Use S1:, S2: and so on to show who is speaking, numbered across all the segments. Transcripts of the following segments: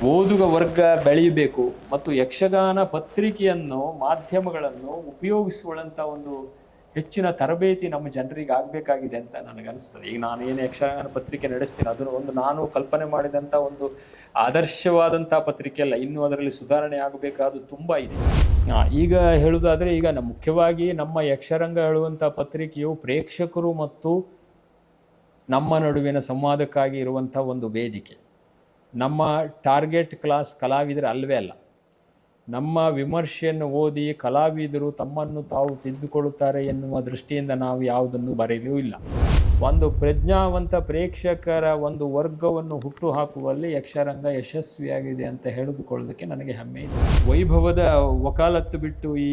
S1: ಓದುಗ ವರ್ಗ ಬೆಳೆಯಬೇಕು ಮತ್ತು ಯಕ್ಷಗಾನ ಪತ್ರಿಕೆಯನ್ನು ಮಾಧ್ಯಮಗಳನ್ನು ಉಪಯೋಗಿಸುವಂಥ ಒಂದು ಹೆಚ್ಚಿನ ತರಬೇತಿ ನಮ್ಮ ಜನರಿಗೆ ಆಗಬೇಕಾಗಿದೆ ಅಂತ ನನಗನ್ನಿಸ್ತದೆ. ಈಗ ನಾನು ಏನು ಯಕ್ಷಗಾನ ಪತ್ರಿಕೆ ನಡೆಸ್ತೀನಿ ಅದನ್ನು ಒಂದು ನಾನು ಕಲ್ಪನೆ ಮಾಡಿದಂಥ ಒಂದು ಆದರ್ಶವಾದಂಥ ಪತ್ರಿಕೆ ಅಲ್ಲ, ಇನ್ನೂ ಅದರಲ್ಲಿ ಸುಧಾರಣೆ ಆಗಬೇಕಾದ್ದು ತುಂಬ ಇದೆ. ಈಗ ಹೇಳುವುದಾದರೆ ಈಗ ಮುಖ್ಯವಾಗಿ ನಮ್ಮ ಯಕ್ಷರಂಗ ಹೇಳುವಂಥ ಪತ್ರಿಕೆಯು ಪ್ರೇಕ್ಷಕರು ಮತ್ತು ನಮ್ಮ ನಡುವಿನ ಸಂವಾದಕ್ಕಾಗಿ ಇರುವಂಥ ಒಂದು ವೇದಿಕೆ. ನಮ್ಮ ಟಾರ್ಗೆಟ್ ಕ್ಲಾಸ್ ಕಲಾವಿದರು ಅಲ್ಲವೇ ಅಲ್ಲ. ನಮ್ಮ ವಿಮರ್ಶೆಯನ್ನು ಓದಿ ಕಲಾವಿದರು ತಮ್ಮನ್ನು ತಾವು ತಿದ್ದುಕೊಳ್ಳುತ್ತಾರೆ ಎನ್ನುವ ದೃಷ್ಟಿಯಿಂದ ನಾವು ಯಾವುದನ್ನು ಬರೆಯಲೂ ಇಲ್ಲ. ಒಂದು ಪ್ರಜ್ಞಾವಂತ ಪ್ರೇಕ್ಷಕರ ಒಂದು ವರ್ಗವನ್ನು ಹುಟ್ಟು ಹಾಕುವಲ್ಲಿ ಯಕ್ಷರಂಗ ಯಶಸ್ವಿಯಾಗಿದೆ ಅಂತ ಹೇಳಿದುಕೊಳ್ಳೋದಕ್ಕೆ ನನಗೆ ಹೆಮ್ಮೆ ಇದೆ. ವೈಭವದ ವಕಾಲತ್ತು ಬಿಟ್ಟು ಈ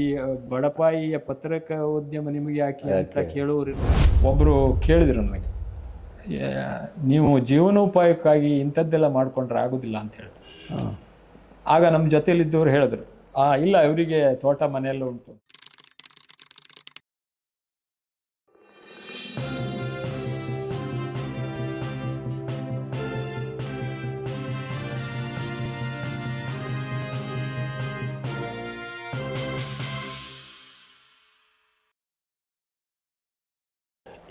S1: ಬಡಪಾಯಿಯ ಪತ್ರಿಕೋದ್ಯಮ ನಿಮಗೆ ಯಾಕೆ ಅಂತ ಕೇಳುವರು. ಒಬ್ಬರು ಕೇಳಿದರು ನನಗೆ, ನೀವು ಜೀವನೋಪಾಯಕ್ಕಾಗಿ ಇಂಥದ್ದೆಲ್ಲ ಮಾಡ್ಕೊಂಡ್ರೆ ಆಗೋದಿಲ್ಲ ಅಂತ ಹೇಳಿದ್ರು. ಆಗ ನಮ್ಮ ಜೊತೆಯಲ್ಲಿದ್ದವರು ಹೇಳಿದ್ರು, ಇಲ್ಲ ಇವರಿಗೆ ತೋಟ ಮನೆಯೆಲ್ಲ ಉಂಟು.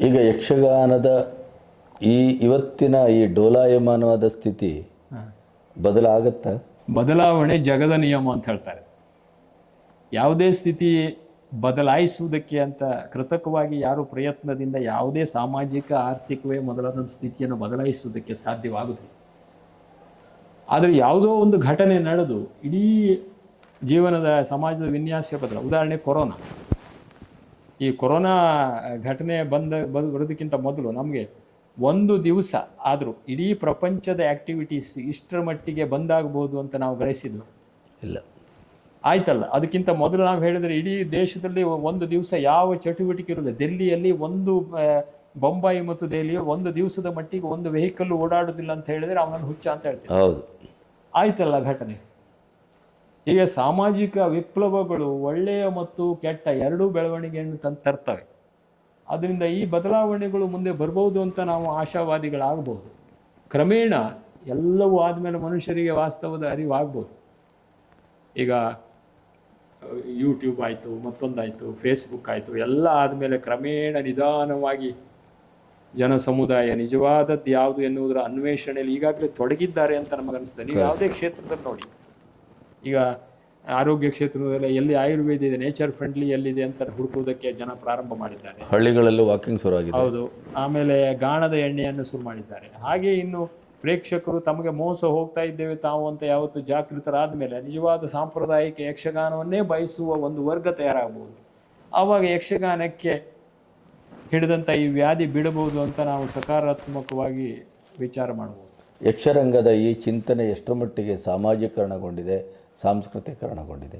S2: ಈಗ ಯಕ್ಷಗಾನದ ಇವತ್ತಿನ ಈ ಡೋಲಾಯಮಾನವಾದ ಸ್ಥಿತಿ ಬದಲಾಗತ್ತಾ?
S1: ಬದಲಾವಣೆ ಜಗದ ನಿಯಮ ಅಂತ ಹೇಳ್ತಾರೆ. ಯಾವುದೇ ಸ್ಥಿತಿ ಬದಲಾಯಿಸುವುದಕ್ಕೆ ಅಂತ ಕೃತಕವಾಗಿ ಯಾರು ಪ್ರಯತ್ನದಿಂದ ಯಾವುದೇ ಸಾಮಾಜಿಕ ಆರ್ಥಿಕವೇ ಮೊದಲಾದ ಸ್ಥಿತಿಯನ್ನು ಬದಲಾಯಿಸುವುದಕ್ಕೆ ಸಾಧ್ಯವಾಗುವುದಿಲ್ಲ. ಆದರೆ ಯಾವುದೋ ಒಂದು ಘಟನೆ ನಡೆದು ಇಡೀ ಜೀವನದ ಸಮಾಜದ ವಿನ್ಯಾಸ ಬದಲ. ಉದಾಹರಣೆ ಕೊರೋನಾ. ಈ ಕೊರೋನಾ ಘಟನೆ ಬರೋದಕ್ಕಿಂತ ಮೊದಲು ನಮಗೆ ಒಂದು ದಿವಸ ಆದರೂ ಇಡೀ ಪ್ರಪಂಚದ ಆ್ಯಕ್ಟಿವಿಟೀಸ್ ಇಷ್ಟರ ಮಟ್ಟಿಗೆ ಬಂದಾಗ್ಬೋದು ಅಂತ ನಾವು ಗ್ರಹಿಸಿದ್ವಿ
S2: ಇಲ್ಲ.
S1: ಆಯ್ತಲ್ಲ, ಅದಕ್ಕಿಂತ ಮೊದಲು ನಾವು ಹೇಳಿದರೆ ಇಡೀ ದೇಶದಲ್ಲಿ ಒಂದು ದಿವಸ ಯಾವ ಚಟುವಟಿಕೆ ಇರೋದು. ದಿಲ್ಲಿಯಲ್ಲಿ ಬೊಂಬಾಯಿ ಮತ್ತು ದೆಹಲಿಯ ಒಂದು ದಿವಸದ ಮಟ್ಟಿಗೆ ಒಂದು ವೆಹಿಕಲ್ ಓಡಾಡೋದಿಲ್ಲ ಅಂತ ಹೇಳಿದರೆ ಅವನನ್ನು ಹುಚ್ಚ ಅಂತ ಹೇಳ್ತೀವಿ.
S2: ಹೌದು,
S1: ಆಯ್ತಲ್ಲ ಘಟನೆ. ಈಗ ಸಾಮಾಜಿಕ ವಿಪ್ಲವಗಳು ಒಳ್ಳೆಯ ಮತ್ತು ಕೆಟ್ಟ ಎರಡೂ ಬೆಳವಣಿಗೆಯನ್ನು ತರ್ತವೆ. ಅದರಿಂದ ಈ ಬದಲಾವಣೆಗಳು ಮುಂದೆ ಬರ್ಬೋದು ಅಂತ ನಾವು ಆಶಾವಾದಿಗಳಾಗ್ಬೋದು. ಕ್ರಮೇಣ ಎಲ್ಲವೂ ಆದಮೇಲೆ ಮನುಷ್ಯರಿಗೆ ವಾಸ್ತವದ ಅರಿವಾಗ್ಬೋದು. ಈಗ ಯೂಟ್ಯೂಬ್ ಆಯಿತು, ಮತ್ತೊಂದಾಯಿತು, ಫೇಸ್ಬುಕ್ ಆಯಿತು, ಎಲ್ಲ ಆದಮೇಲೆ ಕ್ರಮೇಣ ನಿಧಾನವಾಗಿ ಜನ ಸಮುದಾಯ ನಿಜವಾದದ್ದು ಯಾವುದು ಎನ್ನುವುದರ ಅನ್ವೇಷಣೆಯಲ್ಲಿ ಈಗಾಗಲೇ ತೊಡಗಿದ್ದಾರೆ ಅಂತ ನಮಗನ್ನಿಸ್ತದೆ. ನೀವು ಯಾವುದೇ ಕ್ಷೇತ್ರದಲ್ಲಿ ನೋಡಿ, ಈಗ ಆರೋಗ್ಯ ಕ್ಷೇತ್ರದಲ್ಲಿ ಎಲ್ಲಿ ಆಯುರ್ವೇದ ಇದೆ, ನೇಚರ್ ಫ್ರೆಂಡ್ಲಿ ಎಲ್ಲಿದೆ ಅಂತ ಹುಡುಕುವುದಕ್ಕೆ ಜನ ಪ್ರಾರಂಭ ಮಾಡಿದ್ದಾರೆ.
S2: ಹಳ್ಳಿಗಳಲ್ಲೂ ವಾಕಿಂಗ್ ಶುರುವಾಗಿದೆ.
S1: ಹೌದು. ಆಮೇಲೆ ಗಾಣದ ಎಣ್ಣೆಯನ್ನು ಶುರು ಮಾಡಿದ್ದಾರೆ. ಹಾಗೆ ಇನ್ನು ಪ್ರೇಕ್ಷಕರು ತಮಗೆ ಮೋಸ ಹೋಗ್ತಾ ಇದ್ದೇವೆ ತಾವು ಅಂತ ಯಾವತ್ತು ಜಾಗೃತರಾದ ಮೇಲೆ ನಿಜವಾದ ಸಾಂಪ್ರದಾಯಿಕ ಯಕ್ಷಗಾನವನ್ನೇ ಬಯಸುವ ಒಂದು ವರ್ಗ ತಯಾರಾಗಬಹುದು. ಆವಾಗ ಯಕ್ಷಗಾನಕ್ಕೆ ಹಿಡಿದಂಥ ಈ ವ್ಯಾಧಿ ಬಿಡಬಹುದು ಅಂತ ನಾವು ಸಕಾರಾತ್ಮಕವಾಗಿ ವಿಚಾರ ಮಾಡಬಹುದು.
S2: ಯಕ್ಷರಂಗದ ಈ ಚಿಂತನೆ ಎಷ್ಟರ ಮಟ್ಟಿಗೆ ಸಾಮಾಜೀಕರಣಗೊಂಡಿದೆ, ಸಾಂಸ್ಕೃತಿಕರಣಗೊಂಡಿದೆ?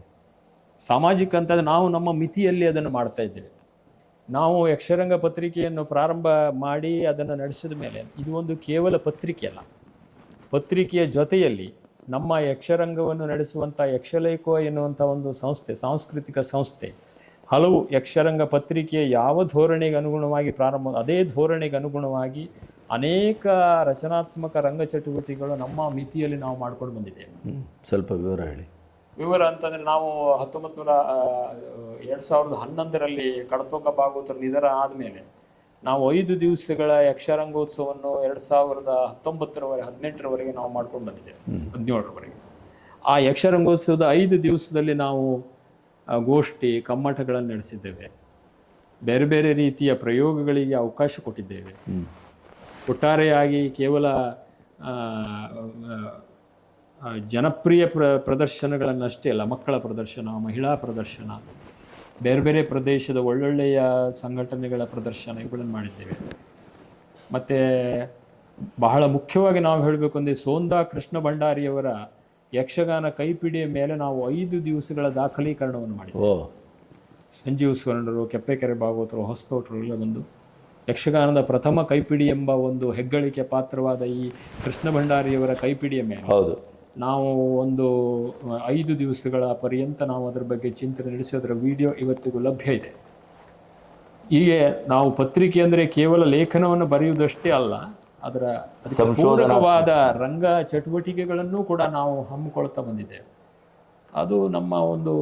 S1: ಸಾಮಾಜಿಕ ಅಂತಂದರೆ ನಾವು ನಮ್ಮ ಮಿತಿಯಲ್ಲಿ ಅದನ್ನು ಮಾಡ್ತಾ ಇದ್ದೇವೆ. ನಾವು ಯಕ್ಷರಂಗ ಪತ್ರಿಕೆಯನ್ನು ಪ್ರಾರಂಭ ಮಾಡಿ ಅದನ್ನು ನಡೆಸಿದ ಮೇಲೆ ಇದು ಒಂದು ಕೇವಲ ಪತ್ರಿಕೆ ಅಲ್ಲ. ಪತ್ರಿಕೆಯ ಜೊತೆಯಲ್ಲಿ ನಮ್ಮ ಯಕ್ಷರಂಗವನ್ನು ನಡೆಸುವಂಥ ಯಕ್ಷಲೇಖೋ ಎನ್ನುವಂಥ ಒಂದು ಸಂಸ್ಥೆ, ಸಾಂಸ್ಕೃತಿಕ ಸಂಸ್ಥೆ, ಹಲವು ಯಕ್ಷರಂಗ ಪತ್ರಿಕೆಯ ಯಾವ ಧೋರಣೆಗೆ ಅನುಗುಣವಾಗಿ ಪ್ರಾರಂಭ, ಅದೇ ಧೋರಣೆಗೆ ಅನುಗುಣವಾಗಿ ಅನೇಕ ರಚನಾತ್ಮಕ ರಂಗ ಚಟುವಟಿಕೆಗಳು ನಮ್ಮ ಮಿತಿಯಲ್ಲಿ ನಾವು ಮಾಡ್ಕೊಂಡು ಬಂದಿದ್ದೇವೆ.
S2: ಸ್ವಲ್ಪ ವಿವರ ಹೇಳಿ.
S1: ವಿವರ ಅಂತಂದರೆ ನಾವು 2011ರಲ್ಲಿ ಕಡತೋಕ ಭಾಗವತರ ನಿಧನ ಆದಮೇಲೆ ನಾವು 5 ದಿವಸಗಳ ಯಕ್ಷರಂಗೋತ್ಸವವನ್ನು 2018ರವರೆಗೆ ನಾವು ಮಾಡ್ಕೊಂಡು ಬಂದಿದ್ದೇವೆ. 17ರವರೆಗೆ ಆ ಯಕ್ಷರಂಗೋತ್ಸವದ 5 ದಿವಸದಲ್ಲಿ ನಾವು ಗೋಷ್ಠಿ ಕಮ್ಮಟಗಳನ್ನು ನಡೆಸಿದ್ದೇವೆ. ಬೇರೆ ಬೇರೆ ರೀತಿಯ ಪ್ರಯೋಗಗಳಿಗೆ ಅವಕಾಶ ಕೊಟ್ಟಿದ್ದೇವೆ. ಒಟ್ಟಾರೆಯಾಗಿ ಕೇವಲ ಜನಪ್ರಿಯ ಪ್ರದರ್ಶನಗಳನ್ನಷ್ಟೇ ಅಲ್ಲ, ಮಕ್ಕಳ ಪ್ರದರ್ಶನ, ಮಹಿಳಾ ಪ್ರದರ್ಶನ, ಬೇರೆ ಬೇರೆ ಪ್ರದೇಶದ ಒಳ್ಳೊಳ್ಳೆಯ ಸಂಘಟನೆಗಳ ಪ್ರದರ್ಶನ ಇವುಗಳನ್ನು ಮಾಡಿದ್ದೇವೆ. ಮತ್ತು ಬಹಳ ಮುಖ್ಯವಾಗಿ ನಾವು ಹೇಳಬೇಕು ಅಂದರೆ ಸೋಂದಾ ಕೃಷ್ಣ ಭಂಡಾರಿಯವರ ಯಕ್ಷಗಾನ ಕೈಪಿಡಿಯ ಮೇಲೆ ನಾವು 5 ದಿವಸಗಳ ದಾಖಲೀಕರಣವನ್ನು ಮಾಡಿದ್ದೇವೆ. ಸಂಜೀವ್ ಸ್ವರ್ಣರು, ಕೆಪ್ಪೆಕೆರೆ ಭಾಗವತರು, ಹೊಸತೋಟರು ಎಲ್ಲ ಬಂದು ಯಕ್ಷಗಾನದ ಪ್ರಥಮ ಕೈಪಿಡಿ ಎಂಬ ಒಂದು ಹೆಗ್ಗಳಿಕೆ ಪಾತ್ರವಾದ ಈ ಕೃಷ್ಣ ಭಂಡಾರಿಯವರ ಕೈಪಿಡಿಯ ಮೇಲೆ ನಾವು ಒಂದು 5 ದಿವಸಗಳ ಪರ್ಯಂತ ನಾವು ಅದರ ಬಗ್ಗೆ ಚಿಂತನೆ ನಡೆಸಿ ಅದರ ವಿಡಿಯೋ ಇವತ್ತಿಗೂ ಲಭ್ಯ ಇದೆ. ಹೀಗೆ ನಾವು ಪತ್ರಿಕೆ ಅಂದರೆ ಕೇವಲ ಲೇಖನವನ್ನು ಬರೆಯುವುದಷ್ಟೇ ಅಲ್ಲ, ಅದಕ್ಕೆ ಪೂರಕವಾದ ರಂಗ ಚಟುವಟಿಕೆಗಳನ್ನು ಕೂಡ ನಾವು ಹಮ್ಮಿಕೊಳ್ತಾ ಬಂದಿದ್ದೇವೆ. ಅದು ನಮ್ಮ ಒಂದು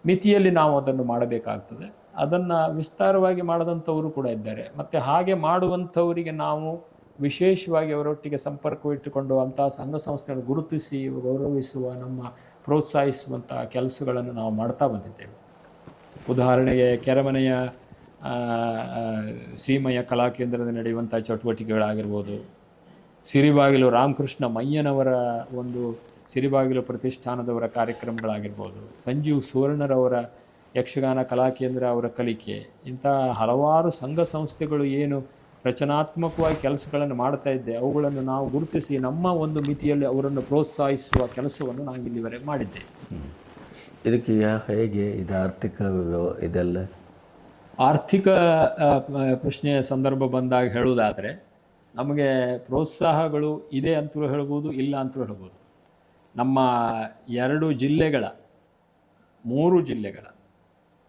S1: ಮಿತಿಯಲ್ಲಿ ನಾವು ಅದನ್ನು ಮಾಡಬೇಕಾಗ್ತದೆ. ಅದನ್ನು ವಿಸ್ತಾರವಾಗಿ ಮಾಡದಂಥವರು ಕೂಡ ಇದ್ದಾರೆ. ಮತ್ತು ಹಾಗೆ ಮಾಡುವಂಥವರಿಗೆ ನಾವು ವಿಶೇಷವಾಗಿ ಅವರೊಟ್ಟಿಗೆ ಸಂಪರ್ಕವಿಟ್ಟುಕೊಂಡು ಅಂತಹ ಸಂಘ ಸಂಸ್ಥೆಗಳನ್ನು ಗುರುತಿಸಿ ಗೌರವಿಸುವ, ನಮ್ಮ ಪ್ರೋತ್ಸಾಹಿಸುವಂಥ ಕೆಲಸಗಳನ್ನು ನಾವು ಮಾಡ್ತಾ ಬಂದಿದ್ದೇವೆ. ಉದಾಹರಣೆಗೆ ಕೆರೆಮನೆಯ ಶ್ರೀಮಯ್ಯ ಕಲಾಕೇಂದ್ರದಲ್ಲಿ ನಡೆಯುವಂಥ ಚಟುವಟಿಕೆಗಳಾಗಿರ್ಬೋದು, ಸಿರಿಬಾಗಿಲು ರಾಮಕೃಷ್ಣ ಮಯ್ಯನವರ ಒಂದು ಸಿರಿಬಾಗಿಲು ಪ್ರತಿಷ್ಠಾನದವರ ಕಾರ್ಯಕ್ರಮಗಳಾಗಿರ್ಬೋದು, ಸಂಜೀವ್ ಸುವರ್ಣರವರ ಯಕ್ಷಗಾನ ಕಲಾಕೇಂದ್ರ ಅವರ ಕಲಿಕೆ, ಇಂಥ ಹಲವಾರು ಸಂಘ ಸಂಸ್ಥೆಗಳು ಏನು ರಚನಾತ್ಮಕವಾಗಿ ಕೆಲಸಗಳನ್ನು ಮಾಡ್ತಾ ಇದ್ದೆ ಅವುಗಳನ್ನು ನಾವು ಗುರುತಿಸಿ ನಮ್ಮ ಒಂದು ಮಿತಿಯಲ್ಲಿ ಅವರನ್ನು ಪ್ರೋತ್ಸಾಹಿಸುವ ಕೆಲಸವನ್ನು ನಾವು ಇಲ್ಲಿವರೆಗೆ ಮಾಡಿದ್ದೇವೆ.
S2: ಇದಕ್ಕೆ ಹೇಗೆ ಇದು ಆರ್ಥಿಕ ಇದೆಲ್ಲ
S1: ಆರ್ಥಿಕ ಪ್ರಶ್ನೆಯ ಸಂದರ್ಭ ಬಂದಾಗ ಹೇಳುವುದಾದರೆ ನಮಗೆ ಪ್ರೋತ್ಸಾಹಗಳು ಇದೆ ಅಂತಲೂ ಹೇಳ್ಬೋದು, ಇಲ್ಲ ಅಂತಲೂ ಹೇಳ್ಬೋದು. ನಮ್ಮ 3 ಜಿಲ್ಲೆಗಳ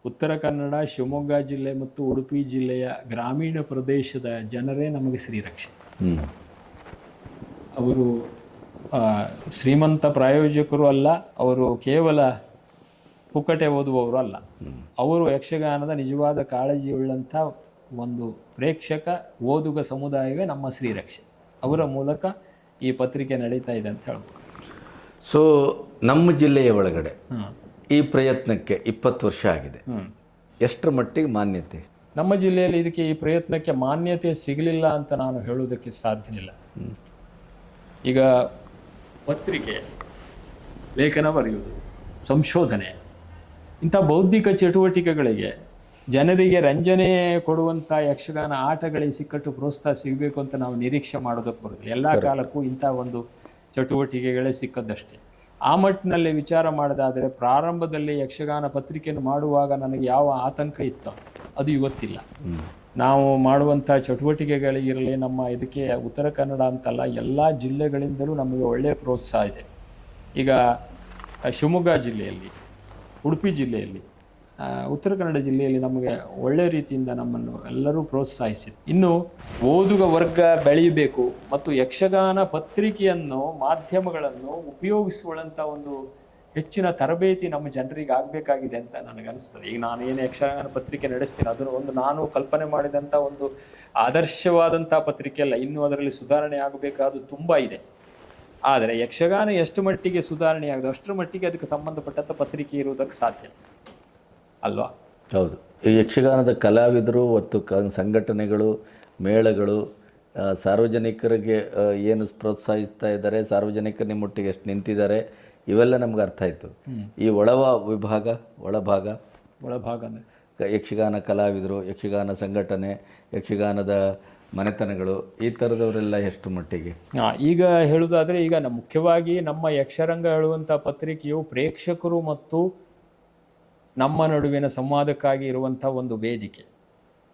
S1: ಉತ್ತರ ಕನ್ನಡ, ಶಿವಮೊಗ್ಗ ಜಿಲ್ಲೆ ಮತ್ತು ಉಡುಪಿ ಜಿಲ್ಲೆಯ ಗ್ರಾಮೀಣ ಪ್ರದೇಶದ ಜನರೇ ನಮಗೆ ಶ್ರೀರಕ್ಷೆ. ಅವರು ಶ್ರೀಮಂತ ಪ್ರಾಯೋಜಕರು ಅಲ್ಲ, ಅವರು ಕೇವಲ ಪುಕ್ಕಟೆ ಓದುವವರು ಅಲ್ಲ. ಅವರು ಯಕ್ಷಗಾನದ ನಿಜವಾದ ಕಾಳಜಿಯುಳ್ಳಂಥ ಒಂದು ಪ್ರೇಕ್ಷಕ ಓದುಗ ಸಮುದಾಯವೇ ನಮ್ಮ ಶ್ರೀರಕ್ಷೆ. ಅವರ ಮೂಲಕ ಈ ಪತ್ರಿಕೆ ನಡೀತಾ ಇದೆ ಅಂತ ಹೇಳ್ಬೋದು.
S2: ಸೊ ನಮ್ಮ ಜಿಲ್ಲೆಯ ಒಳಗಡೆ ಈ ಪ್ರಯತ್ನಕ್ಕೆ 20 ವರ್ಷ ಆಗಿದೆ. ಎಷ್ಟರ ಮಟ್ಟಿಗೆ ಮಾನ್ಯತೆ?
S1: ನಮ್ಮ ಜಿಲ್ಲೆಯಲ್ಲಿ ಇದಕ್ಕೆ ಈ ಪ್ರಯತ್ನಕ್ಕೆ ಮಾನ್ಯತೆ ಸಿಗಲಿಲ್ಲ ಅಂತ ನಾನು ಹೇಳುವುದಕ್ಕೆ ಸಾಧ್ಯ ಇಲ್ಲ. ಈಗ ಪತ್ರಿಕೆ, ಲೇಖನ ಬರೆಯುವುದು, ಸಂಶೋಧನೆ, ಇಂಥ ಬೌದ್ಧಿಕ ಚಟುವಟಿಕೆಗಳಿಗೆ ಜನರಿಗೆ ರಂಜನೆ ಕೊಡುವಂಥ ಯಕ್ಷಗಾನ ಆಟಗಳಿಗೆ ಸಿಕ್ಕಟ್ಟು ಪ್ರೋತ್ಸಾಹ ಸಿಗಬೇಕು ಅಂತ ನಾವು ನಿರೀಕ್ಷೆ ಮಾಡೋದಕ್ಕೆ ಬರೋದು. ಎಲ್ಲ ಕಾಲಕ್ಕೂ ಇಂಥ ಒಂದು ಚಟುವಟಿಕೆಗಳೇ ಸಿಕ್ಕದ್ದಷ್ಟೇ. ಆ ಮಟ್ಟಿನಲ್ಲಿ ವಿಚಾರ ಮಾಡೋದಾದರೆ ಪ್ರಾರಂಭದಲ್ಲಿ ಯಕ್ಷಗಾನ ಪತ್ರಿಕೆಯನ್ನು ಮಾಡುವಾಗ ನನಗೆ ಯಾವ ಆತಂಕ ಇತ್ತು ಅದು ಇವತ್ತಿಲ್ಲ. ನಾವು ಮಾಡುವಂಥ ಚಟುವಟಿಕೆಗಳಿಗಿರಲಿ, ನಮ್ಮ ಇದಕ್ಕೆ ಉತ್ತರ ಕನ್ನಡ ಅಂತಲ್ಲ ಎಲ್ಲ ಜಿಲ್ಲೆಗಳಿಂದಲೂ ನಮಗೆ ಒಳ್ಳೆಯ ಪ್ರೋತ್ಸಾಹ ಇದೆ. ಈಗ ಶಿವಮೊಗ್ಗ ಜಿಲ್ಲೆಯಲ್ಲಿ, ಉಡುಪಿ ಜಿಲ್ಲೆಯಲ್ಲಿ, ಉತ್ತರ ಕನ್ನಡ ಜಿಲ್ಲೆಯಲ್ಲಿ ನಮಗೆ ಒಳ್ಳೆಯ ರೀತಿಯಿಂದ ನಮ್ಮನ್ನು ಎಲ್ಲರೂ ಪ್ರೋತ್ಸಾಹಿಸಿದೆ. ಇನ್ನು ಓದುಗ ವರ್ಗ ಬೆಳೆಯಬೇಕು ಮತ್ತು ಯಕ್ಷಗಾನ ಪತ್ರಿಕೆಯನ್ನು, ಮಾಧ್ಯಮಗಳನ್ನು ಉಪಯೋಗಿಸುವಂಥ ಒಂದು ಹೆಚ್ಚಿನ ತರಬೇತಿ ನಮ್ಮ ಜನರಿಗೆ ಆಗಬೇಕಾಗಿದೆ ಅಂತ ನನಗನ್ನಿಸ್ತದೆ. ಈಗ ನಾನು ಏನು ಯಕ್ಷಗಾನ ಪತ್ರಿಕೆ ನಡೆಸ್ತೀನಿ ಅದನ್ನು ನಾನು ಕಲ್ಪನೆ ಮಾಡಿದಂಥ ಒಂದು ಆದರ್ಶವಾದಂಥ ಪತ್ರಿಕೆ ಅಲ್ಲ. ಇನ್ನೂ ಅದರಲ್ಲಿ ಸುಧಾರಣೆ ಆಗಬೇಕಾದ್ದು ತುಂಬ ಇದೆ. ಆದರೆ ಯಕ್ಷಗಾನ ಎಷ್ಟು ಮಟ್ಟಿಗೆ ಸುಧಾರಣೆ ಆಗಿದೆ ಅಷ್ಟರ ಮಟ್ಟಿಗೆ ಅದಕ್ಕೆ ಸಂಬಂಧಪಟ್ಟಂಥ ಪತ್ರಿಕೆ ಇರುವುದಕ್ಕೆ ಸಾಧ್ಯ ಅಲ್ವಾ?
S2: ಹೌದು. ಈ ಯಕ್ಷಗಾನದ ಕಲಾವಿದರು ಮತ್ತು ಸಂಘಟನೆಗಳು, ಮೇಳಗಳು ಸಾರ್ವಜನಿಕರಿಗೆ ಏನು ಪ್ರೋತ್ಸಾಹಿಸ್ತಾ ಇದ್ದಾರೆ, ಸಾರ್ವಜನಿಕರ ನಿಮ್ಮೊಟ್ಟಿಗೆ ಎಷ್ಟು ನಿಂತಿದ್ದಾರೆ, ಇವೆಲ್ಲ ನಮ್ಗೆ ಅರ್ಥ ಆಯಿತು. ಈ ಒಳಭಾಗ ಅಂದರೆ ಯಕ್ಷಗಾನ ಕಲಾವಿದರು, ಯಕ್ಷಗಾನ ಸಂಘಟನೆ, ಯಕ್ಷಗಾನದ ಮನೆತನಗಳು, ಈ ಥರದವರೆಲ್ಲ ಎಷ್ಟು ಮಟ್ಟಿಗೆ?
S1: ಈಗ ಹೇಳುವುದಾದರೆ ಈಗ ಮುಖ್ಯವಾಗಿ ನಮ್ಮ ಯಕ್ಷರಂಗ ಹೇಳುವಂಥ ಪತ್ರಿಕೆಯು ಪ್ರೇಕ್ಷಕರು ಮತ್ತು ನಮ್ಮ ನಡುವಿನ ಸಂವಾದಕ್ಕಾಗಿ ಇರುವಂಥ ಒಂದು ವೇದಿಕೆ.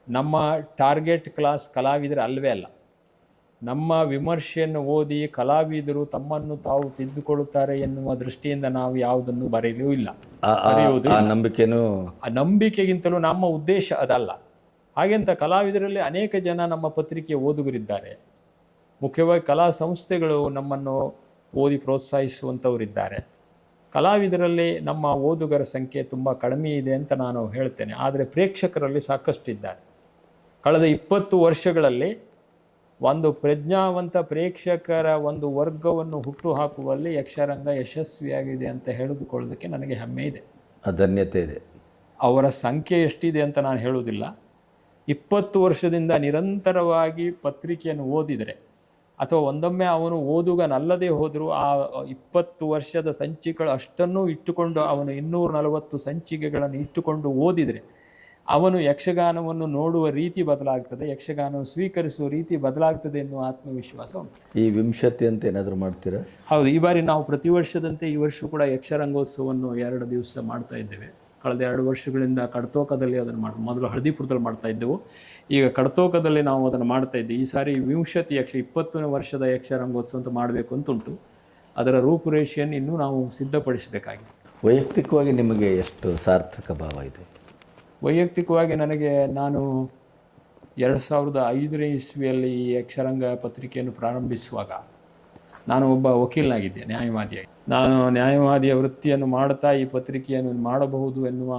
S1: ನಮ್ಮ ಟಾರ್ಗೆಟ್ ಕ್ಲಾಸ್ ಕಲಾವಿದರು ಅಲ್ಲವೇ ಅಲ್ಲ. ನಮ್ಮ ವಿಮರ್ಶೆಯನ್ನು ಓದಿ ಕಲಾವಿದರು ತಮ್ಮನ್ನು ತಾವು ತಿದ್ದುಕೊಳ್ಳುತ್ತಾರೆ ಎನ್ನುವ ದೃಷ್ಟಿಯಿಂದ ನಾವು ಯಾವುದನ್ನು ಬರೆಯಲೂ ಇಲ್ಲ. ನಂಬಿಕೆಗಿಂತಲೂ ನಮ್ಮ ಉದ್ದೇಶ ಅದಲ್ಲ. ಹಾಗೆಂತ ಕಲಾವಿದರಲ್ಲಿ ಅನೇಕ ಜನ ನಮ್ಮ ಪತ್ರಿಕೆಯ ಓದುಗರಿದ್ದಾರೆ. ಮುಖ್ಯವಾಗಿ ಕಲಾ ಸಂಸ್ಥೆಗಳು ನಮ್ಮನ್ನು ಓದಿ ಪ್ರೋತ್ಸಾಹಿಸುವಂಥವರಿದ್ದಾರೆ. ಕಲಾವಿದರಲ್ಲಿ ನಮ್ಮ ಓದುಗರ ಸಂಖ್ಯೆ ತುಂಬ ಕಡಿಮೆ ಇದೆ ಅಂತ ನಾನು ಹೇಳ್ತೇನೆ. ಆದರೆ ಪ್ರೇಕ್ಷಕರಲ್ಲಿ ಸಾಕಷ್ಟು ಇದ್ದಾರೆ. ಕಳೆದ 20 ವರ್ಷಗಳಲ್ಲಿ ಒಂದು ಪ್ರಜ್ಞಾವಂತ ಪ್ರೇಕ್ಷಕರ ಒಂದು ವರ್ಗವನ್ನು ಹುಟ್ಟುಹಾಕುವಲ್ಲಿ ಯಕ್ಷರಂಗ ಯಶಸ್ವಿಯಾಗಿದೆ ಅಂತ ಹೇಳಿದುಕೊಳ್ಳೋದಕ್ಕೆ ನನಗೆ ಹೆಮ್ಮೆ ಇದೆ,
S2: ಧನ್ಯತೆ ಇದೆ.
S1: ಅವರ ಸಂಖ್ಯೆ ಎಷ್ಟಿದೆ ಅಂತ ನಾನು ಹೇಳುವುದಿಲ್ಲ. 20 ವರ್ಷದಿಂದ ನಿರಂತರವಾಗಿ ಪತ್ರಿಕೆಯನ್ನು ಓದಿದರೆ ಅಥವಾ ಒಂದೊಮ್ಮೆ ಅವನು ಓದುಗನಲ್ಲದೆ ಹೋದರೂ ಆ 20 ವರ್ಷದ ಸಂಚಿಕೆಗಳು ಅಷ್ಟನ್ನು ಇಟ್ಟುಕೊಂಡು ಅವನು 240 ಸಂಚಿಕೆಗಳನ್ನು ಇಟ್ಟುಕೊಂಡು ಓದಿದರೆ ಅವನು ಯಕ್ಷಗಾನವನ್ನು ನೋಡುವ ರೀತಿ ಬದಲಾಗ್ತದೆ, ಯಕ್ಷಗಾನವನ್ನು ಸ್ವೀಕರಿಸುವ ರೀತಿ ಬದಲಾಗ್ತದೆ ಎನ್ನುವ ಆತ್ಮವಿಶ್ವಾಸ ಉಂಟು.
S2: ಈ ವಿಂಶತಿ ಅಂತ ಏನಾದರೂ ಮಾಡ್ತೀರಾ?
S1: ಹೌದು, ಈ ಬಾರಿ ನಾವು ಪ್ರತಿ ವರ್ಷದಂತೆ ಈ ವರ್ಷ ಕೂಡ ಯಕ್ಷರಂಗೋತ್ಸವವನ್ನು 2 ದಿವಸ ಮಾಡ್ತಾ ಇದ್ದೇವೆ. ಕಳೆದ 2 ವರ್ಷಗಳಿಂದ ಕಡತೋಕದಲ್ಲಿ ಅದನ್ನು ಮೊದಲು ಹಳದಿಪುರದಲ್ಲಿ ಮಾಡ್ತಾ ಇದ್ದೆವು, ಈಗ ಕಡತೋಕದಲ್ಲಿ ನಾವು ಅದನ್ನು ಮಾಡ್ತಾ ಇದ್ದೀವಿ. ಈ ಸಾರಿ ವಿಂಶತಿ 20ನೇ ವರ್ಷದ ಯಕ್ಷರಂಗೋತ್ಸವ ಅಂತ ಮಾಡಬೇಕು ಅಂತುಂಟು. ಅದರ ರೂಪುರೇಷೆಯನ್ನು ಇನ್ನೂ ನಾವು ಸಿದ್ಧಪಡಿಸಬೇಕಾಗಿದೆ.
S2: ವೈಯಕ್ತಿಕವಾಗಿ ನಿಮಗೆ ಎಷ್ಟು ಸಾರ್ಥಕ ಭಾವ ಇದೆ?
S1: ವೈಯಕ್ತಿಕವಾಗಿ ನಾನು 2005 ಇಸ್ವಿಯಲ್ಲಿ ಈ ಯಕ್ಷರಂಗ ಪತ್ರಿಕೆಯನ್ನು ಪ್ರಾರಂಭಿಸುವಾಗ ನಾನು ಒಬ್ಬ ವಕೀಲನಾಗಿದ್ದೆ, ನ್ಯಾಯವಾದಿಯಾಗಿ. ನಾನು ನ್ಯಾಯವಾದಿಯ ವೃತ್ತಿಯನ್ನು ಮಾಡುತ್ತಾ ಈ ಪತ್ರಿಕೆಯನ್ನು ಮಾಡಬಹುದು ಎನ್ನುವ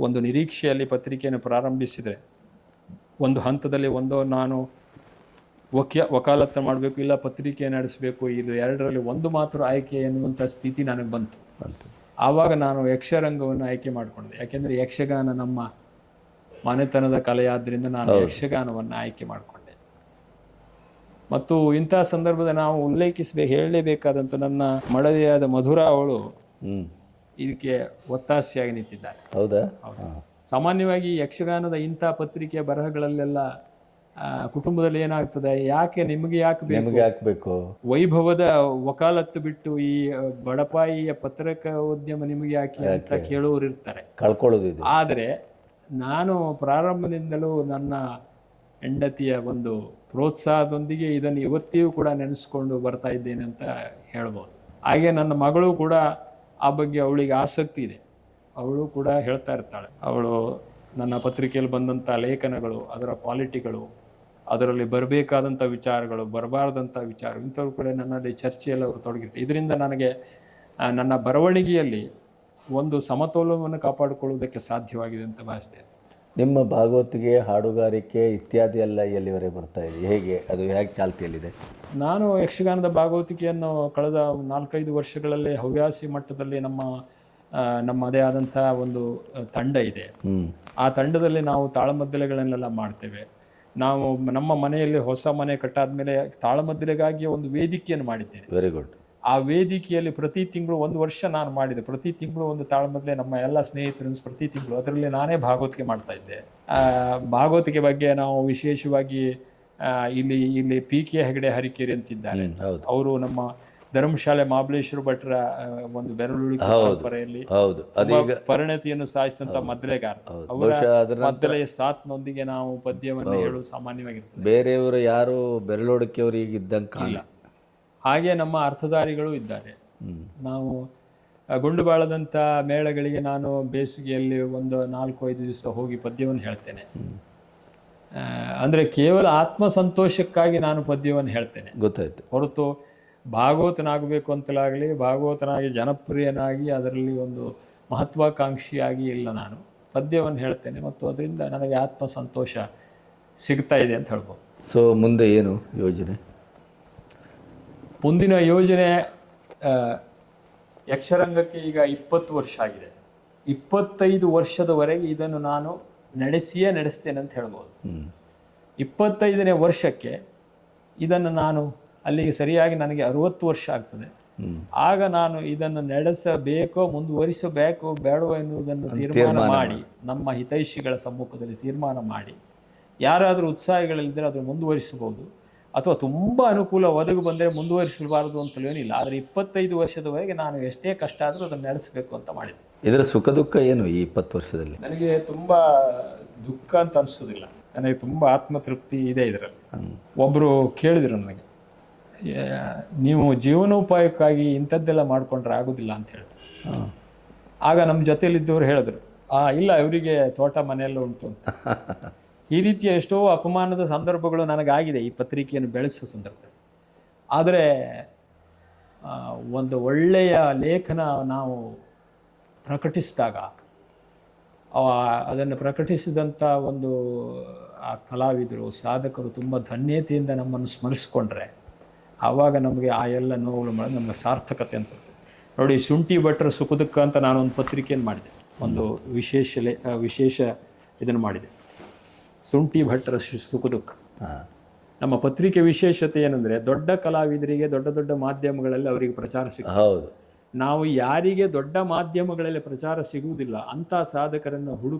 S1: ಒಂದು ನಿರೀಕ್ಷೆಯಲ್ಲಿ ಪತ್ರಿಕೆಯನ್ನು ಪ್ರಾರಂಭಿಸಿದರೆ, ಒಂದು ಹಂತದಲ್ಲಿ ನಾನು ವಕಾಲತ್ತು ಮಾಡಬೇಕು, ಇಲ್ಲ ಪತ್ರಿಕೆ ನಡೆಸಬೇಕು, ಇದು ಎರಡರಲ್ಲಿ ಒಂದು ಮಾತ್ರ ಆಯ್ಕೆ ಎನ್ನುವಂಥ ಸ್ಥಿತಿ ನನಗೆ ಬಂತು. ಆವಾಗ ನಾನು ಯಕ್ಷರಂಗವನ್ನು ಆಯ್ಕೆ ಮಾಡಿಕೊಂಡೆ. ಯಾಕೆಂದರೆ ಯಕ್ಷಗಾನ ನಮ್ಮ ಮನೆತನದ ಕಲೆಯಾದ್ದರಿಂದ ನಾನು ಯಕ್ಷಗಾನವನ್ನು ಆಯ್ಕೆ ಮಾಡಿಕೊಂಡೆ. ಮತ್ತು ಇಂಥ ಸಂದರ್ಭದ ನಾವು ಹೇಳಲೇಬೇಕಾದಂಥ ನನ್ನ ಮಡದಿಯಾದ ಮಧುರಾ ಅವಳು ಇದಕ್ಕೆ ಒತ್ತಾಸೆಯಾಗಿ ನಿಂತಿದ್ದಾರೆ.
S2: ಹೌದಾ?
S1: ಸಾಮಾನ್ಯವಾಗಿ ಯಕ್ಷಗಾನದ ಇಂಥ ಪತ್ರಿಕೆಯ ಬರಹಗಳಲ್ಲೆಲ್ಲ ಕುಟುಂಬದಲ್ಲಿ ಏನಾಗ್ತದೆ, ನಿಮಗೆ ಯಾಕೆ ಬೇಕು ವೈಭವದ ವಕಾಲತ್ತು ಬಿಟ್ಟು ಈ ಬಡಪಾಯಿಯ ಪತ್ರಿಕೋದ್ಯಮ ನಿಮಗೆ ಯಾಕೆ ಅಂತ ಕೇಳುವವರು ಇರ್ತಾರೆ,
S2: ಕಳ್ಕೊಳ್ಳೋದು.
S1: ಆದರೆ ನಾನು ಪ್ರಾರಂಭದಿಂದಲೂ ನನ್ನ ಹೆಂಡತಿಯ ಒಂದು ಪ್ರೋತ್ಸಾಹದೊಂದಿಗೆ ಇದನ್ನು ಇವತ್ತಿಯೂ ಕೂಡ ನೆನೆಸ್ಕೊಂಡು ಬರ್ತಾ ಇದ್ದೇನೆ ಅಂತ ಹೇಳ್ಬೋದು. ಹಾಗೆ ನನ್ನ ಮಗಳು ಕೂಡ ಆ ಬಗ್ಗೆ ಅವಳಿಗೆ ಆಸಕ್ತಿ ಇದೆ. ಅವಳು ಕೂಡ ಹೇಳ್ತಾ ಇರ್ತಾಳೆ, ಅವಳು ನನ್ನ ಪತ್ರಿಕೆಯಲ್ಲಿ ಬಂದಂಥ ಲೇಖನಗಳು, ಅದರ ಕ್ವಾಲಿಟಿಗಳು, ಅದರಲ್ಲಿ ಬರಬೇಕಾದಂಥ ವಿಚಾರಗಳು, ಬರಬಾರ್ದಂಥ ವಿಚಾರ, ಇಂಥವ್ರು ಕೂಡ ನನ್ನಲ್ಲಿ ಚರ್ಚೆಯಲ್ಲಿ ಅವರು ತೊಡಗಿರ್ತಾರೆ. ಇದರಿಂದ ನನಗೆ ನನ್ನ ಬರವಣಿಗೆಯಲ್ಲಿ ಒಂದು ಸಮತೋಲನವನ್ನು ಕಾಪಾಡಿಕೊಳ್ಳುವುದಕ್ಕೆ ಸಾಧ್ಯವಾಗಿದೆ ಅಂತ ಭಾವಿಸ್ತೇನೆ.
S2: ನಿಮ್ಮ ಭಾಗವತಿಗೆ, ಹಾಡುಗಾರಿಕೆ ಇತ್ಯಾದಿ ಎಲ್ಲ ಎಲ್ಲಿವರೆಗೆ ಬರ್ತಾ ಇದೆ? ಹೇಗೆ ಚಾಲ್ತಿಯಲ್ಲಿದೆ?
S1: ನಾನು ಯಕ್ಷಗಾನದ ಭಾಗವತಿಕೆಯನ್ನು ಕಳೆದ 4-5 ವರ್ಷಗಳಲ್ಲಿ ಹವ್ಯಾಸಿ ಮಟ್ಟದಲ್ಲಿ ನಮ್ಮದೇ ಆದಂಥ ಒಂದು ತಂಡ ಇದೆ. ಆ ತಂಡದಲ್ಲಿ ನಾವು ತಾಳಮದ್ದಲೆಗಳನ್ನೆಲ್ಲ ಮಾಡ್ತೇವೆ. ನಾವು ನಮ್ಮ ಮನೆಯಲ್ಲಿ ಹೊಸ ಮನೆ ಕಟ್ಟಾದ್ಮೇಲೆ ತಾಳಮದ್ದಲೆಗಾಗಿ ಒಂದು ವೇದಿಕೆಯನ್ನು ಮಾಡಿದ್ದೇನೆ.
S2: Very good.
S1: ಆ ವೇದಿಕೆಯಲ್ಲಿ ಪ್ರತಿ ತಿಂಗಳು 1 ವರ್ಷ ನಾನು ಮಾಡಿದೆ. ಪ್ರತಿ ತಿಂಗಳು ಒಂದು ತಾಳಮದ್ದಲೆ ನಮ್ಮ ಎಲ್ಲ ಸ್ನೇಹಿತರನ್ನು ಪ್ರತಿ ತಿಂಗಳು ಅದರಲ್ಲಿ ನಾನೇ ಭಾಗವತಿಕೆ ಮಾಡ್ತಾ ಇದ್ದೆ. ಭಾಗವತಿಕೆ ಬಗ್ಗೆ ನಾವು ವಿಶೇಷವಾಗಿ ಇಲ್ಲಿ PK ಹೆಗಡೆ ಹರಿಕೇರಿ ಅಂತಿದ್ದಾರೆ. ಅವರು ನಮ್ಮ ಧರ್ಮಶಾಲೆ ಮಹಾಬಲೇಶ್ವರ ಭಟ್ರ ಒಂದು ಬೆರಳುಳಿಕೆ ಪರಂಪರೆಯಲ್ಲಿ ಪರಿಣತಿಯನ್ನು ಸಾಧಿಸಿದಂತ ಮದ್ದಲೆಗಾರ. ಅವರ ಮದ್ದಲೆಯ ಸಾತ್ನೊಂದಿಗೆ ನಾವು ಪದ್ಯವನ್ನು ಹೇಳಲು ಸಾಮಾನ್ಯವಾಗಿರ್ತದೆ.
S2: ಬೇರೆಯವರು ಯಾರು ಬೆರಳುಳಿಕೆಯವರು ಈಗ ಇದ್ದಂಗೆ.
S1: ಹಾಗೆ ನಮ್ಮ ಅರ್ಥಧಾರಿಗಳು ಇದ್ದಾರೆ. ನಾವು ಗುಂಡುಬಾಳದಂಥ ಮೇಳಗಳಿಗೆ ನಾನು ಬೇಸಿಗೆಯಲ್ಲಿ ಒಂದು 4-5 ದಿವಸ ಹೋಗಿ ಪದ್ಯವನ್ನು ಹೇಳ್ತೇನೆ. ಅಂದರೆ ಕೇವಲ ಆತ್ಮಸಂತೋಷಕ್ಕಾಗಿ ನಾನು ಪದ್ಯವನ್ನು ಹೇಳ್ತೇನೆ,
S2: ಗೊತ್ತಾಯ್ತು.
S1: ಹೊರತು ಭಾಗವತನಾಗಬೇಕು ಅಂತಲಾಗಲಿ, ಭಾಗವತನಾಗಿ ಜನಪ್ರಿಯನಾಗಿ ಅದರಲ್ಲಿ ಒಂದು ಮಹತ್ವಾಕಾಂಕ್ಷಿಯಾಗಿ ಇಲ್ಲ. ನಾನು ಪದ್ಯವನ್ನು ಹೇಳ್ತೇನೆ ಮತ್ತು ಅದರಿಂದ ನನಗೆ ಆತ್ಮಸಂತೋಷ ಸಿಗ್ತಾ ಇದೆ ಅಂತ ಹೇಳ್ಬೋದು.
S2: ಸೊ ಮುಂದೆ ಏನು ಯೋಜನೆ?
S1: ಮುಂದಿನ ಯೋಜನೆ, ಯಕ್ಷರಂಗಕ್ಕೆ ಈಗ 20 ವರ್ಷ ಆಗಿದೆ. 25 ವರ್ಷದವರೆಗೆ ಇದನ್ನು ನಾನು ನಡೆಸ್ತೇನೆ ಅಂತ ಹೇಳ್ಬೋದು. 25ನೇ ವರ್ಷಕ್ಕೆ ಇದನ್ನು ನಾನು ಅಲ್ಲಿಗೆ ಸರಿಯಾಗಿ ನನಗೆ 60 ವರ್ಷ ಆಗ್ತದೆ. ಆಗ ನಾನು ಇದನ್ನು ನಡೆಸಬೇಕೋ ಮುಂದುವರಿಸಬೇಕೋ ಬೇಡವೋ ಎನ್ನುವುದನ್ನು ತೀರ್ಮಾನ ಮಾಡಿ, ನಮ್ಮ ಹಿತೈಷಿಗಳ ಸಮ್ಮುಖದಲ್ಲಿ ತೀರ್ಮಾನ ಮಾಡಿ, ಯಾರಾದರೂ ಉತ್ಸಾಹಿಗಳಿದ್ದರೆ ಅದನ್ನು ಮುಂದುವರಿಸಬಹುದು, ಅಥವಾ ತುಂಬ ಅನುಕೂಲ ಒದಗಿ ಬಂದರೆ ಮುಂದುವರಿಸಬಾರದು ಅಂತಲೇನಿಲ್ಲ. ಆದರೆ 25 ವರ್ಷದವರೆಗೆ ನಾನು ಎಷ್ಟೇ ಕಷ್ಟ ಆದರೂ ಅದನ್ನು ನಡೆಸಬೇಕು ಅಂತ ಮಾಡಿದೆ.
S2: ಇದರ ಸುಖ ದುಃಖ ಏನು ಈ 20 ವರ್ಷದಲ್ಲಿ?
S1: ನನಗೆ ತುಂಬ ದುಃಖ ಅಂತ ಅನಿಸೋದಿಲ್ಲ, ನನಗೆ ತುಂಬ ಆತ್ಮತೃಪ್ತಿ ಇದೆ ಇದರಲ್ಲಿ. ಒಬ್ಬರು ಕೇಳಿದರು ನನಗೆ, ನೀವು ಜೀವನೋಪಾಯಕ್ಕಾಗಿ ಇಂಥದ್ದೆಲ್ಲ ಮಾಡಿಕೊಂಡ್ರೆ ಆಗೋದಿಲ್ಲ ಅಂತ ಹೇಳಿದ್ರು. ಆಗ ನಮ್ಮ ಜೊತೆಯಲ್ಲಿದ್ದವರು ಹೇಳಿದ್ರು, ಇಲ್ಲ ಇವರಿಗೆ ತೋಟ ಮನೆಯೆಲ್ಲ ಉಂಟು ಅಂತ. ಈ ರೀತಿಯ ಎಷ್ಟೋ ಅಪಮಾನದ ಸಂದರ್ಭಗಳು ನನಗಾಗಿದೆ ಈ ಪತ್ರಿಕೆಯನ್ನು ಬೆಳೆಸುವ ಸಂದರ್ಭದಲ್ಲಿ. ಆದರೆ ಒಂದು ಒಳ್ಳೆಯ ಲೇಖನ ನಾವು ಪ್ರಕಟಿಸಿದಾಗ, ಅದನ್ನು ಪ್ರಕಟಿಸಿದಂಥ ಒಂದು ಆ ಕಲಾವಿದರು, ಸಾಧಕರು ತುಂಬ ಧನ್ಯತೆಯಿಂದ ನಮ್ಮನ್ನು ಸ್ಮರಿಸ್ಕೊಂಡ್ರೆ ಆವಾಗ ನಮಗೆ ಆ ಎಲ್ಲ ನೋವುಗಳು ನಮಗೆ ಸಾರ್ಥಕತೆ ಅಂತ. ನೋಡಿ, ಶುಂಠಿ ಭಟ್ರ ಸುಖದುಃಖ ಅಂತ ನಾನೊಂದು ಪತ್ರಿಕೆಯನ್ನು ಮಾಡಿದೆ, ಒಂದು ವಿಶೇಷ ಇದನ್ನು ಮಾಡಿದೆ, ಶುಂಠಿ ಭಟ್ರ ಸುಖದುಃಖ. ನಮ್ಮ ಪತ್ರಿಕೆ ವಿಶೇಷತೆ ಏನಂದರೆ, ದೊಡ್ಡ ಕಲಾವಿದರಿಗೆ ದೊಡ್ಡ ದೊಡ್ಡ ಮಾಧ್ಯಮಗಳಲ್ಲಿ ಅವರಿಗೆ ಪ್ರಚಾರ ಸಿಗುತ್ತೆ. ನಾವು ಯಾರಿಗೆ ದೊಡ್ಡ ಮಾಧ್ಯಮಗಳಲ್ಲಿ ಪ್ರಚಾರ ಸಿಗುವುದಿಲ್ಲ ಅಂಥ ಸಾಧಕರನ್ನು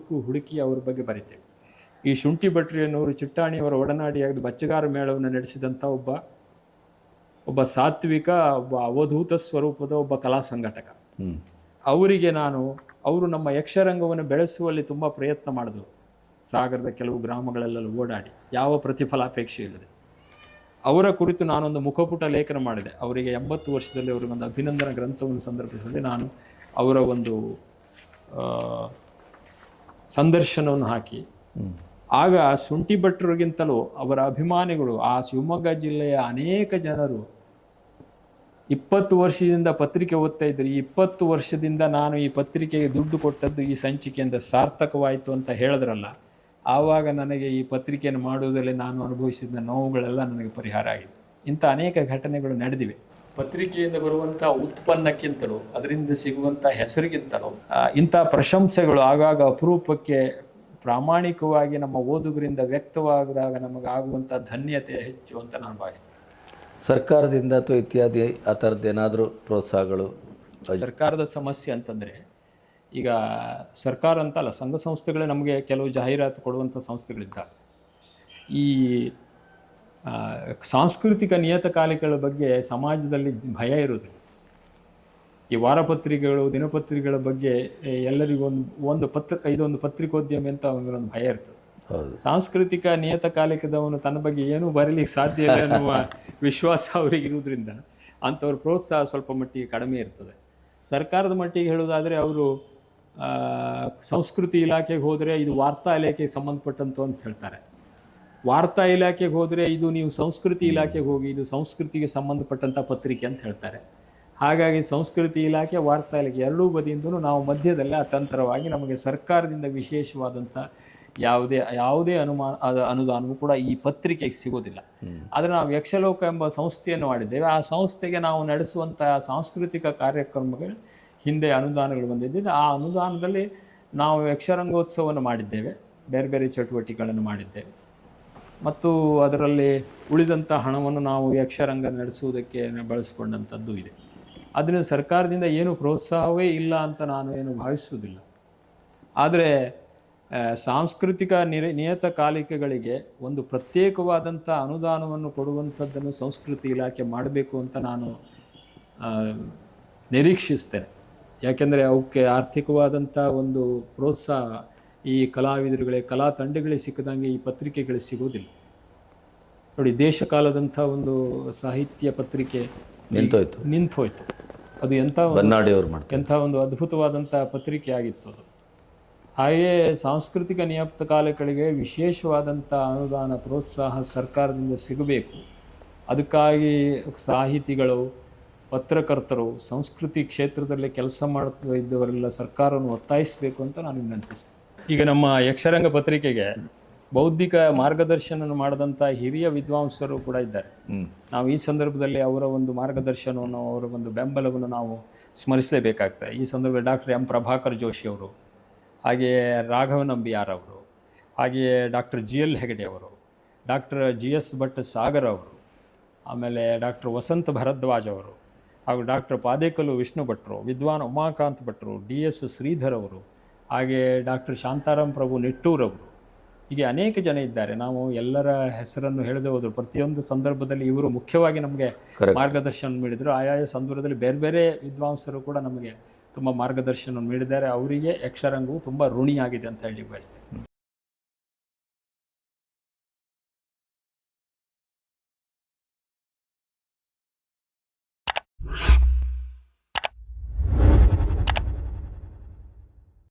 S1: ಹುಡುಕಿ ಅವ್ರ ಬಗ್ಗೆ ಬರಿತೇವೆ. ಈ ಶುಂಠಿ ಭಟ್ರಿಯನ್ನವರು ಚಿಟ್ಟಾಣಿಯವರ ಒಡನಾಡಿಯಾಗಿ ಬಚ್ಚಗಾರ ಮೇಳವನ್ನು ನಡೆಸಿದಂಥ ಒಬ್ಬ ಸಾತ್ವಿಕ, ಒಬ್ಬ ಅವಧೂತ ಸ್ವರೂಪದ ಒಬ್ಬ ಕಲಾ ಸಂಘಟಕ. ಅವರು ನಮ್ಮ ಯಕ್ಷರಂಗವನ್ನು ಬೆಳೆಸುವಲ್ಲಿ ತುಂಬ ಪ್ರಯತ್ನ ಮಾಡಿದ್ರು. ಸಾಗರದ ಕೆಲವು ಗ್ರಾಮಗಳಲ್ಲೆಲ್ಲ ಓಡಾಡಿ ಯಾವ ಪ್ರತಿಫಲಾಪೇಕ್ಷೆ ಇಲ್ಲದೆ ಅವರ ಕುರಿತು ನಾನೊಂದು ಮುಖಪುಟ ಲೇಖನ ಮಾಡಿದೆ. ಅವರಿಗೆ 80 ವರ್ಷದಲ್ಲಿ ಅವರಿಗೊಂದು ಅಭಿನಂದನಾ ಗ್ರಂಥವನ್ನು ಸಂದರ್ಭದಲ್ಲಿ ನಾನು ಅವರ ಒಂದು ಸಂದರ್ಶನವನ್ನು ಹಾಕಿ ಆಗ ಶುಂಠಿ ಭಟ್ರಿಗಿಂತಲೂ ಅವರ ಅಭಿಮಾನಿಗಳು ಆ ಶಿವಮೊಗ್ಗ ಜಿಲ್ಲೆಯ ಅನೇಕ ಜನರು 20 ವರ್ಷದಿಂದ ಪತ್ರಿಕೆ ಓದ್ತಾ ಇದ್ರು. ಈ 20 ವರ್ಷದಿಂದ ನಾನು ಈ ಪತ್ರಿಕೆಗೆ ದುಡ್ಡು ಕೊಟ್ಟದ್ದು ಈ ಸಂಚಿಕೆಯಿಂದ ಸಾರ್ಥಕವಾಯಿತು ಅಂತ ಹೇಳಿದ್ರಲ್ಲ, ಆವಾಗ ನನಗೆ ಈ ಪತ್ರಿಕೆಯನ್ನು ಮಾಡುವುದರಲ್ಲಿ ನಾನು ಅನುಭವಿಸಿದ ನೋವುಗಳೆಲ್ಲ ನನಗೆ ಪರಿಹಾರ ಆಗಿದೆ. ಇಂಥ ಅನೇಕ ಘಟನೆಗಳು ನಡೆದಿವೆ. ಪತ್ರಿಕೆಯಿಂದ ಬರುವಂಥ ಉತ್ಪನ್ನಕ್ಕಿಂತಲೂ ಅದರಿಂದ ಸಿಗುವಂಥ ಹೆಸರಿಗಿಂತಲೂ ಇಂಥ ಪ್ರಶಂಸೆಗಳು ಆಗಾಗ ಅಪರೂಪಕ್ಕೆ ಪ್ರಾಮಾಣಿಕವಾಗಿ ನಮ್ಮ ಓದುಗರಿಂದ ವ್ಯಕ್ತವಾದಾಗ ನಮಗಾಗುವಂಥ ಧನ್ಯತೆ ಹೆಚ್ಚು ಅಂತ ನಾನು ಭಾವಿಸ್ತೇನೆ.
S2: ಸರ್ಕಾರದಿಂದ ಅಥವಾ ಇತ್ಯಾದಿ ಆ ಥರದ್ದು ಏನಾದರೂ ಪ್ರೋತ್ಸಾಹಗಳು?
S1: ಸರ್ಕಾರದ ಸಮಸ್ಯೆ ಅಂತಂದರೆ, ಈಗ ಸರ್ಕಾರ ಅಂತಲ್ಲ, ಸಂಘ ಸಂಸ್ಥೆಗಳೇ ನಮಗೆ ಕೆಲವು ಜಾಹೀರಾತು ಕೊಡುವಂಥ ಸಂಸ್ಥೆಗಳಿದ್ದಾವೆ. ಈ ಸಾಂಸ್ಕೃತಿಕ ನಿಯತಕಾಲಿಕೆಗಳ ಬಗ್ಗೆ ಸಮಾಜದಲ್ಲಿ ಭಯ ಇರೋದಿಲ್ಲ. ಈ ವಾರಪತ್ರಿಕೆಗಳು, ದಿನಪತ್ರಿಕೆಗಳ ಬಗ್ಗೆ ಎಲ್ಲರಿಗೂ ಇದೊಂದು ಪತ್ರಿಕೋದ್ಯಮಿ ಅಂತ ಒಂದು ಭಯ ಇರ್ತದೆ. ಸಾಂಸ್ಕೃತಿಕ ನಿಯತಕಾಲಿಕದವನು ತನ್ನ ಬಗ್ಗೆ ಏನೂ ಬರಲಿಕ್ಕೆ ಸಾಧ್ಯ ಇಲ್ಲ ಅನ್ನುವ ವಿಶ್ವಾಸ ಅವರಿಗೆ ಇರುವುದರಿಂದ ಅಂಥವ್ರ ಪ್ರೋತ್ಸಾಹ ಸ್ವಲ್ಪ ಮಟ್ಟಿಗೆ ಕಡಿಮೆ ಇರ್ತದೆ. ಸರ್ಕಾರದ ಮಟ್ಟಿಗೆ ಹೇಳೋದಾದರೆ ಅವರು ಸಂಸ್ಕೃತಿ ಇಲಾಖೆಗೆ ಹೋದರೆ ಇದು ವಾರ್ತಾ ಇಲಾಖೆಗೆ ಸಂಬಂಧಪಟ್ಟಂತು ಅಂತ ಹೇಳ್ತಾರೆ. ವಾರ್ತಾ ಇಲಾಖೆಗೆ ಹೋದರೆ ಇದು ನೀವು ಸಂಸ್ಕೃತಿ ಇಲಾಖೆಗೆ ಹೋಗಿ, ಇದು ಸಂಸ್ಕೃತಿಗೆ ಸಂಬಂಧಪಟ್ಟಂಥ ಪತ್ರಿಕೆ ಅಂತ ಹೇಳ್ತಾರೆ. ಹಾಗಾಗಿ ಸಂಸ್ಕೃತಿ ಇಲಾಖೆ, ವಾರ್ತಾ ಇಲಾಖೆ ಎರಡೂ ಬದಿಯಿಂದಲೂ ನಾವು ಮಧ್ಯದಲ್ಲೇ ಅತಂತ್ರವಾಗಿ ನಮಗೆ ಸರ್ಕಾರದಿಂದ ವಿಶೇಷವಾದಂಥ ಯಾವುದೇ ಅನುದಾನವೂ ಕೂಡ ಈ ಪತ್ರಿಕೆಗೆ ಸಿಗೋದಿಲ್ಲ. ಆದರೆ ನಾವು ಯಕ್ಷಲೋಕ ಎಂಬ ಸಂಸ್ಥೆಯನ್ನು ಮಾಡಿದ್ದೇವೆ. ಆ ಸಂಸ್ಥೆಗೆ ನಾವು ನಡೆಸುವಂತಹ ಸಾಂಸ್ಕೃತಿಕ ಕಾರ್ಯಕ್ರಮಗಳು ಹಿಂದೆ ಅನುದಾನಗಳು ಬಂದಿದ್ದೆ. ಆ ಅನುದಾನದಲ್ಲಿ ನಾವು ಯಕ್ಷರಂಗೋತ್ಸವವನ್ನು ಮಾಡಿದ್ದೇವೆ, ಬೇರೆ ಬೇರೆ ಚಟುವಟಿಕೆಗಳನ್ನು ಮಾಡಿದ್ದೇವೆ. ಮತ್ತು ಅದರಲ್ಲಿ ಉಳಿದಂಥ ಹಣವನ್ನು ನಾವು ಯಕ್ಷರಂಗ ನಡೆಸುವುದಕ್ಕೆ ಬಳಸಿಕೊಂಡಂಥದ್ದು ಇದೆ. ಅದರಿಂದ ಸರ್ಕಾರದಿಂದ ಏನು ಪ್ರೋತ್ಸಾಹವೇ ಇಲ್ಲ ಅಂತ ನಾನು ಏನು ಭಾವಿಸುವುದಿಲ್ಲ. ಆದರೆ ಸಾಂಸ್ಕೃತಿಕ ನಿಯತಕಾಲಿಕೆಗಳಿಗೆ ಒಂದು ಪ್ರತ್ಯೇಕವಾದಂಥ ಅನುದಾನವನ್ನು ಕೊಡುವಂಥದ್ದನ್ನು ಸಂಸ್ಕೃತಿ ಇಲಾಖೆ ಮಾಡಬೇಕು ಅಂತ ನಾನು ನಿರೀಕ್ಷಿಸ್ತೇನೆ. ಯಾಕೆಂದರೆ ಅವಕ್ಕೆ ಆರ್ಥಿಕವಾದಂಥ ಒಂದು ಪ್ರೋತ್ಸಾಹ ಈ ಕಲಾವಿದರುಗಳಿಗೆ, ಕಲಾ ತಂಡಗಳಿಗೆ ಸಿಕ್ಕದಂಗೆ ಈ ಪತ್ರಿಕೆಗಳಿಗೆ ಸಿಗೋದಿಲ್ಲ. ನೋಡಿ, ದೇಶಕಾಲದಂಥ ಒಂದು ಸಾಹಿತ್ಯ ಪತ್ರಿಕೆ ನಿಂತೋಯ್ತು. ಅದು ಎಂಥ ಒಂದು ಅದ್ಭುತವಾದಂಥ ಪತ್ರಿಕೆ ಆಗಿತ್ತು ಅದು. ಹಾಗೆಯೇ ಸಾಂಸ್ಕೃತಿಕ ನಿಯತಕಾಲಿಕೆಗಳಿಗೆ ವಿಶೇಷವಾದಂಥ ಅನುದಾನ, ಪ್ರೋತ್ಸಾಹ ಸರ್ಕಾರದಿಂದ ಸಿಗಬೇಕು. ಅದಕ್ಕಾಗಿ ಸಾಹಿತಿಗಳು, ಪತ್ರಕರ್ತರು, ಸಂಸ್ಕೃತಿ ಕ್ಷೇತ್ರದಲ್ಲಿ ಕೆಲಸ ಮಾಡ್ತಾ ಇದ್ದವರೆಲ್ಲ ಸರ್ಕಾರವನ್ನು ಒತ್ತಾಯಿಸಬೇಕು ಅಂತ ನಾನು ವಿನಂತಿಸ್ತೇನೆ. ಈಗ ನಮ್ಮ ಯಕ್ಷರಂಗ ಪತ್ರಿಕೆಗೆ ಬೌದ್ಧಿಕ ಮಾರ್ಗದರ್ಶನ ಮಾಡಿದಂಥ ಹಿರಿಯ ವಿದ್ವಾಂಸರು ಕೂಡ ಇದ್ದಾರೆ. ನಾವು ಈ ಸಂದರ್ಭದಲ್ಲಿ ಅವರ ಒಂದು ಮಾರ್ಗದರ್ಶನವನ್ನು, ಅವರ ಒಂದು ಬೆಂಬಲವನ್ನು ನಾವು ಸ್ಮರಿಸಲೇಬೇಕಾಗ್ತದೆ. ಈ ಸಂದರ್ಭದಲ್ಲಿ ಡಾಕ್ಟರ್ ಎಂ ಪ್ರಭಾಕರ್ ಜೋಶಿ ಅವರು, ಹಾಗೆಯೇ ರಾಘವ ನಂಬಿಯಾರ್ ಅವರು, ಹಾಗೆಯೇ ಡಾಕ್ಟರ್ GL ಹೆಗಡೆ ಅವರು, ಡಾಕ್ಟರ್ GS ಭಟ್ ಸಾಗರ್ ಅವರು, ಆಮೇಲೆ ಡಾಕ್ಟರ್ ವಸಂತ ಭರದ್ವಾಜ್ ಅವರು, ಹಾಗೂ ಡಾಕ್ಟರ್ ಪಾದೇಕಲ್ಲು ವಿಷ್ಣು ಭಟ್ರು, ವಿದ್ವಾನ್ ಉಮಾಕಾಂತ್ ಭಟ್ರು, DS ಶ್ರೀಧರ್ ಅವರು, ಹಾಗೆ ಡಾಕ್ಟರ್ ಶಾಂತಾರಾಮ್ ಪ್ರಭು ನಿಟ್ಟೂರ್ ಅವರು, ಹೀಗೆ ಅನೇಕ ಜನ ಇದ್ದಾರೆ. ನಾವು ಎಲ್ಲರ ಹೆಸರನ್ನು ಹೇಳದೆ ಹೋದರು. ಪ್ರತಿಯೊಂದು ಸಂದರ್ಭದಲ್ಲಿ ಇವರು ಮುಖ್ಯವಾಗಿ ನಮಗೆ ಮಾರ್ಗದರ್ಶನ ನೀಡಿದರು. ಆಯಾಯ ಸಂದರ್ಭದಲ್ಲಿ ಬೇರೆ ಬೇರೆ ವಿದ್ವಾಂಸರು ಕೂಡ ನಮಗೆ ತುಂಬ ಮಾರ್ಗದರ್ಶನ ನೀಡಿದ್ದಾರೆ. ಅವರಿಗೆ ಯಕ್ಷರಂಗವು ತುಂಬ ಋಣಿಯಾಗಿದೆ ಅಂತ ಹೇಳಿ ಬಯಸ್ತೇನೆ.